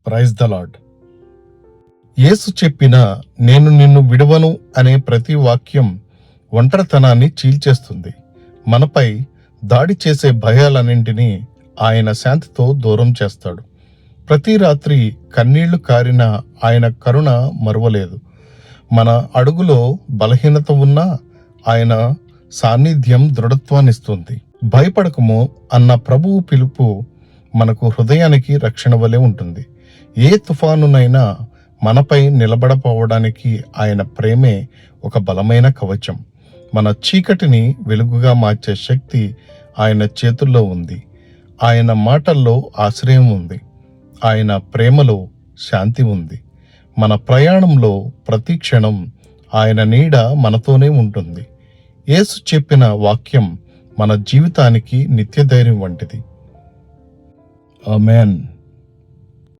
Praise the lord. యేసు చెప్పిన నేను నిన్ను విడువను అనే ప్రతి వాక్యం ఒంటరితనాన్ని చీల్చేస్తుంది. మనపై దాడి చేసే భయాలన్నింటినీ ఆయన శాంతితో దూరం చేస్తాడు. ప్రతి రాత్రి కన్నీళ్లు కారిన ఆయన కరుణ మరువలేదు. మన అడుగులో బలహీనత ఉన్నా ఆయన సాన్నిధ్యం దృఢత్వాన్నిస్తుంది. భయపడకము అన్న ప్రభువు పిలుపు మనకు హృదయానికి రక్షణ వలె ఉంటుంది. ఏ తుఫానునైనా మనపై నిలబడపోవడానికి ఆయన ప్రేమే ఒక బలమైన కవచం. మన చీకటిని వెలుగుగా మార్చే శక్తి ఆయన చేతుల్లో ఉంది. ఆయన మాటల్లో ఆశ్రయం ఉంది. ఆయన ప్రేమలో శాంతి ఉంది. మన ప్రయాణంలో ప్రతి క్షణం ఆయన నీడ మనతోనే ఉంటుంది. యేసు చెప్పిన వాక్యం మన జీవితానికి నిత్యధైర్యం వంటిది. ఆమేన్.